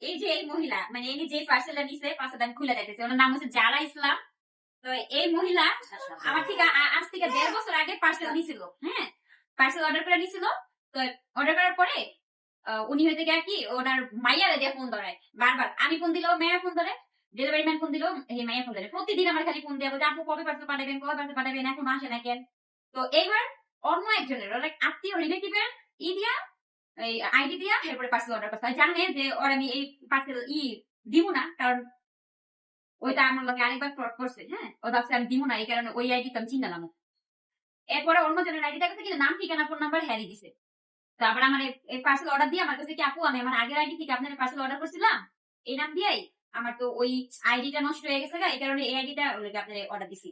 এই যে এই মহিলা মানে ইনি যে পার্সেলটা নিছে পার্সেলটা আমি খুলে যাইতেছি, ওনার নাম হচ্ছে জারা ইসলাম। তো এই মহিলা আমার থেকে আজ থেকে 1.5 বছর আগে পার্সেল নিছিল। হ্যাঁ, পার্সেল অর্ডার করে নিছিল। তো অর্ডার করার পরে উনি হইতে গিয়া কি ওনার মাইয়ারে দিয়ে ফোন ধরায় বারবার। আমি ফোন দিলেও মেয়া ফোন ধরে, ডেলিভারি ম্যান ফোন দিলেও এই মাইয়া ফোন ধরে। প্রতিদিন আমার খালি ফোন দিয়ে বলছে আপু কবে পার্সেল পাঠাবেন, কবে পার্সেল পাঠাবেন, এখন আসে না কেন। তো এইবার অন্য একজনের ওর এক আত্মীয় রিলেটিভের ই দিয়া এই আইডি দিয়া এরপরে পার্সেল অর্ডার করতে হয়। জানে যে ওর আমি এই পার্সেল দিব না, কারণ ওইটা আমার লোকে আরেকবার ফ্রড করছে। হ্যাঁ, ও ভাবছে আমি দিব না, এই কারণে ওই আইডি তো আমি চিন্তালাম। এরপরে অন্য জনের আইডিটা কাছে কিন্তু নাম ঠিকানা ফোন নাম্বার হ্যারি দিছে। তারপর আমার এই পার্সেল অর্ডার দিয়ে আমার কাছে কি আপু আমি আমার আগের আইডি থেকে আপনার পার্সেল অর্ডার করছিলাম এই নাম দিয়েই, আমার তো ওই আইডিটা নষ্ট হয়ে গেছে, এই কারণে এই আইডিটা ওগুলোকে আপনার অর্ডার দিছি।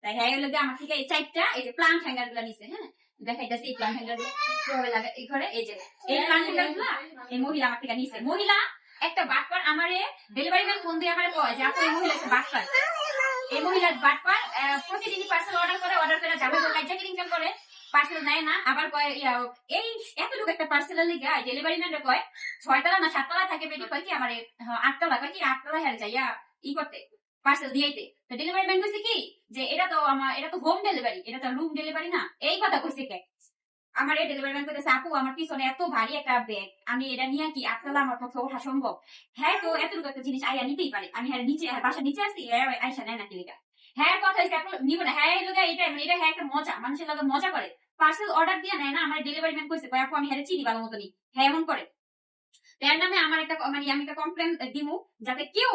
তাই হ্যাঁ ওগুলোকে আমার থেকে এই চারটা এই যে প্লান্ট হ্যাঙ্গার গুলো নিছে। হ্যাঁ, দেখাইতেছি এই প্লান্ট হ্যাঙ্গার গুলো কিভাবে লাগে এই ঘরে। এই যে এই প্লান্ট হ্যাঙ্গার গুলো এই মহিলা আমার থেকে নিছে। মহিলা একটা বাটপার আমারে ডেলিভারি ম্যান ফোন দিয়ে আমারে কয় যে আপু এই মহিলা একটা বাটপার। এই মহিলার বাটপার প্রতিদিনই পার্সেল অর্ডার করে যাবে লাইজাকে ইনকাম করে, পার্সেল নেয় না। আবার কয় এই এতটুকু একটা পার্সেলের লিগে ডেলিভারি ম্যানরা কয় 6 তলা না 7 তলা থাকে বেটি, কয় কি আমার 8 তলা, কয় কি 8 তলা হেরে যাইয়া ই করতে পার্সেল দিয়েইতে। তো ডেলিভারি ম্যান কইছে কি যে এটা তো হোম ডেলিভারি, এটা তো রুম ডেলিভারি না, এই কথা কইছে। কে আমার এই ডেলিভারি ম্যান কইতেছে আপু আমার পিছনে এত ভারী একটা ব্যাগ, আমি এটা নিয়ে কি 8 তলা আমার পক্ষে ওঠা সম্ভব? হ্যাঁ, তো এতটুকু একটা জিনিস আইয়া নিতেই পারে, আমি হ্যাঁ নিচে বাসার নিচে আসি আইসা নেয় নাকি লিগা। হ্যাঁ কথা হয়েছে আপনি নিব না। হ্যাঁ এই লোক এটা মানে এটা হ্যাঁ একটা মজা, মানুষের লগে মজা করে। পার্সেল অর্ডার দিয়ে নেয় না, আমার ডেলিভারি ম্যান কইছে কয় আপু আমি হ্যাঁ চিনি ভালো মতনই, হ্যাঁ এমন করে। এর নামে আমার একটা মানে আমি একটা কমপ্লেন দিমু যাতে কেউ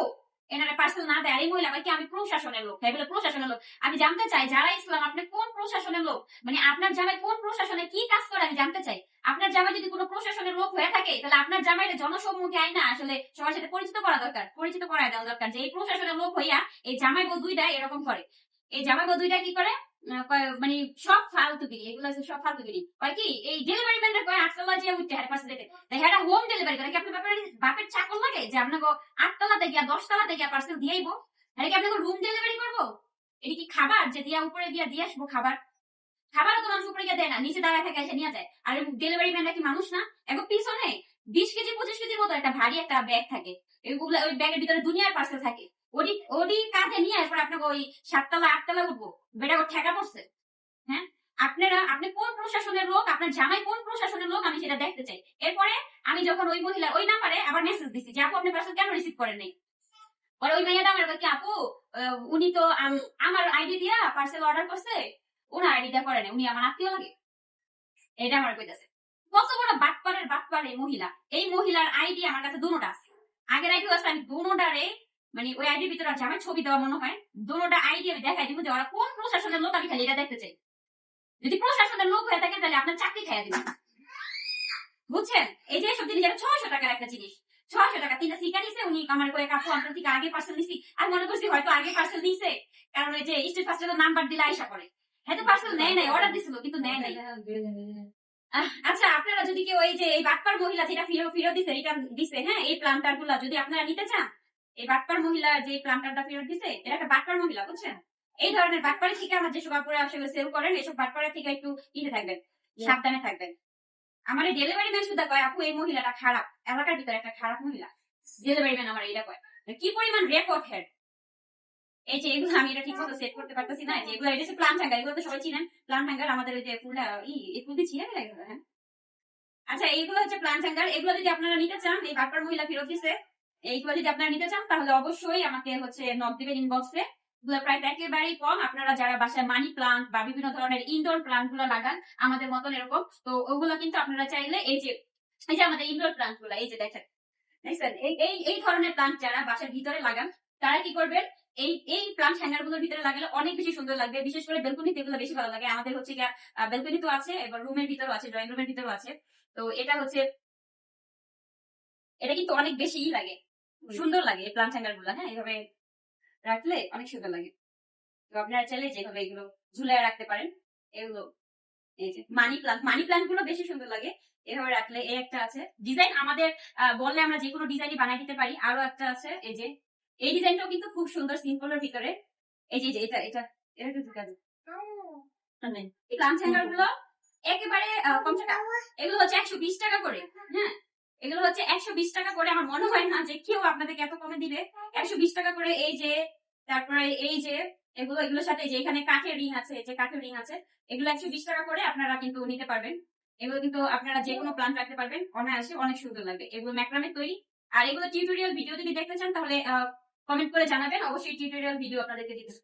এনারা পার্সেল না দেয়। আর এই মহিলা কি আমি প্রশাসনের লোক, হ্যাঁ বলে প্রশাসনের লোক। আমি জানতে চাই যারা ইসলাম আপনি কোন প্রশাসনের লোক, মানে আপনার জামাই কোন প্রশাসনে কি কাজ করে আমি জানতে চাই। আপনার জামাই যদি কোনো প্রশাসনের লোক হয়ে থাকে তাহলে আপনার জামাইয়ের জনসম্মুখে আইনা আসলে সবার সাথে পরিচিত করা দরকার, পরিচিত করায় দেওয়া দরকার যে এই প্রশাসনের লোক হইয়া এই জামাই বউ দুইটা এরকম করে। এই জামাই বউ দুইটা কি করে মানে সব ফালতুগিরি, এগুলো সব ফালতুগিরি। কয় কি এই ডেলিভারি ম্যানরা কয় 8 তলা যে উঠতে হারে পার্সেল দিতে, হ্যাঁ হোম ডেলিভারি করে কি আপনার বাপের চাকর লাগে যে আপনাকে 8 তলাতে গিয়া 10 তলাতে গিয়া পার্সেল দিয়েইবো? হ্যাঁ কি আপনাকে রুম ডেলিভারি করবো? এটা কি খাবার যে দিয়া উপরে দিয়া দিয়ে আসবো? খাবার খাবারও তো মানুষ উপরে গিয়ে দেয় না, নিচে দাঁড়ায় থাকে এসে নিয়ে যায়। আর ডেলিভারি ম্যানরা কি মানুষ না? এখন পিছনে 20 কেজি 25 কেজির মতো একটা ভারী একটা ব্যাগ থাকে, ওই ব্যাগের ভিতরে দুনিয়ার পার্সেল থাকে। ওডি ওডি কাঁধে নিয়ে এরপর আপনাকে ওই 7 তলা 8 তলা উঠবো, বেটা ওর ঠেকা পড়ছে। হ্যাঁ, আপনি কোন প্রশাসনের লোক, আপনার জামাই কোন প্রশাসনের লোক আমি সেটা দেখতে চাই। এরপরে আমি যখন ওই মহিলা ওই নাম্বারে আবার মেসেজ দিছি যে আপু আপনি পার্সেল কেন রিসিভ করেন নাই, পরে ওই মেয়েটা আমার কি আপু উনি তো আমার আইডি দিয়া পার্সেল অর্ডার করছে, ওনার আইডি দিয়া করে নাই, উনি আমার আত্মীয় লাগে। এটা আমার কইতাছে। কত বড় বাটপার এই মহিলা। এই মহিলার আইডি আমার কাছে দুটোটা আছে, আগের আইডি আছে, আমি দুটোটারে মানে ওই আইডির ভিতরে আছে আমার ছবি দেওয়া মনে হয়, দুটোটা আইডি আমি দেখাই দিব যে ওরা কোন প্রশাসনের লোক আমি খালি এটা দেখতে চাই। যদি প্রশাসনের লোক হয়ে থাকেন তাহলে আপনার চাকরি খাইয়া দিবেন, বুঝছেন? এই যে সব জিনিস 600 টাকার একটা জিনিস, 600 টাকা 3টা সিকা নিছে উনি আমার কয়ে কাপু আপনার থেকে আগে পার্সেল নিছি। আমি মনে করছি হয়তো আগে পার্সেল নিছে, কারণ ওই যে স্টেট ফার্স্টে নাম্বার দিলে আইসা করে, হয়তো পার্সেল নেয় নাই, অর্ডার দিছিল কিন্তু নেয় নাই। আচ্ছা আপনারা যদি কেউ এই যে এই বাটপার মহিলা যেটা ফেরত দিছে এটা দিছে, হ্যাঁ এই প্লান্টার গুলা যদি আপনারা নিতে চান, এই বাটপার মহিলা যে প্লান্টারটা ফেরত দিছে এটা একটা বাটপার মহিলা, বুঝছেন? এই ধরনের বাটপারের থেকে আমার যেসব আপুরা আসলে সেল করেন এইসব বাটপারের থেকে একটু ইতে থাকবেন, সাবধানে থাকবেন। আমার ডেলিভারি ম্যান শুধু কয় আপু এই মহিলাটা খারাপ, এলাকার ভিতরে একটা খারাপ মহিলা। ডেলিভারি ম্যান আমার এটা কয় কি পরিমাণ রেকর্ড হেড। এই যে এগুলো আমি এটা ঠিক মতো সেট করতে পারতেছি না, যে এগুলো এটা হচ্ছে প্লান্ট হ্যাঙ্গার, এগুলো তো সবাই চিনেন প্লান্ট হ্যাঙ্গার, আমাদের ওই যে ফুলটা এই ফুল দিয়ে ছিঁড়ে গেলে। হ্যাঁ, আচ্ছা এইগুলো হচ্ছে প্লান্ট হ্যাঙ্গার, এগুলো যদি আপনারা নিতে চান, এই বাটপার মহিলা ফেরত দিছে, এইগুলো যদি আপনারা নিতে চান তাহলে অবশ্যই আমাকে হচ্ছে নক দিবেন ইনবক্সে। এগুলো প্রায় একেবারেই কম, আপনারা যারা বাসায় মানি প্লান্ট বা বিভিন্ন ধরনের ইনডোর প্লান্ট গুলো লাগান আমাদের মতন এরকম, তো ওগুলো কিন্তু আপনারা চাইলে এই যে আমাদের ইনডোর প্লান্ট গুলো এই যে দেখেন, দেখছেন এই ধরনের প্লান্ট যারা বাসার ভিতরে লাগান তারা কি করবেন, এই প্লান্ট হ্যাঙ্গার গুলোর ভিতরে লাগালে অনেক বেশি সুন্দর লাগবে, বিশেষ করে বেলকনিতে এগুলো বেশি ভালো লাগে। আমাদের হচ্ছে বেলকনি তো আছে, এবার রুমের ভিতরেও আছে, ড্রয়িং রুমের ভিতরেও আছে। তো এটা হচ্ছে এটা কিন্তু অনেক বেশি লাগে, সুন্দর লাগে এই প্লান্ট হ্যাঙ্গার গুলো। হ্যাঁ, এইভাবে রাখলে অনেক সুন্দর লাগে। তো আপনারা চাইলে যেভাবে এগুলো ঝুলে রাখতে পারেন। এগুলো এই যে মানি প্লান্ট গুলো বেশি সুন্দর লাগে এভাবে রাখলে। এই একটা আছে ডিজাইন, আমাদের বললে আমরা যে কোনো ডিজাইনই বানাই দিতে পারি। আরো একটা আছে এই যে এই ডিজাইনটাও কিন্তু খুব সুন্দর, সিম্পলের ভিতরে। এই যে এটা এটা এটা কিন্তু কাজ এই প্লান্ট হ্যাঙ্গার গুলো একেবারে কম টাকা, এগুলো হচ্ছে 120 টাকা করে। হ্যাঁ, এগুলো হচ্ছে 120 টাকা করে। আমার মনে হয় না যে কেউ আপনাদেরকে এত কমে দিবে। 120 টাকা করে। এই যে তারপরে এই যে এগুলোর সাথে যে এখানে কাঠের রিং আছে, যে কাঠের রিং আছে, এগুলো 120 টাকা করে আপনারা কিন্তু নিতে পারবেন। এগুলো কিন্তু আপনারা যে কোনো প্লান্ট রাখতে পারবেন অনায়াসে, অনেক সুন্দর লাগবে। এগুলো ম্যাক্রামে তৈরি। আর এগুলো টিউটোরিয়াল ভিডিও যদি দেখতে চান তাহলে কমেন্ট করে জানাবেন, অবশ্যই টিউটোরিয়াল ভিডিও আপনাদেরকে দিতে।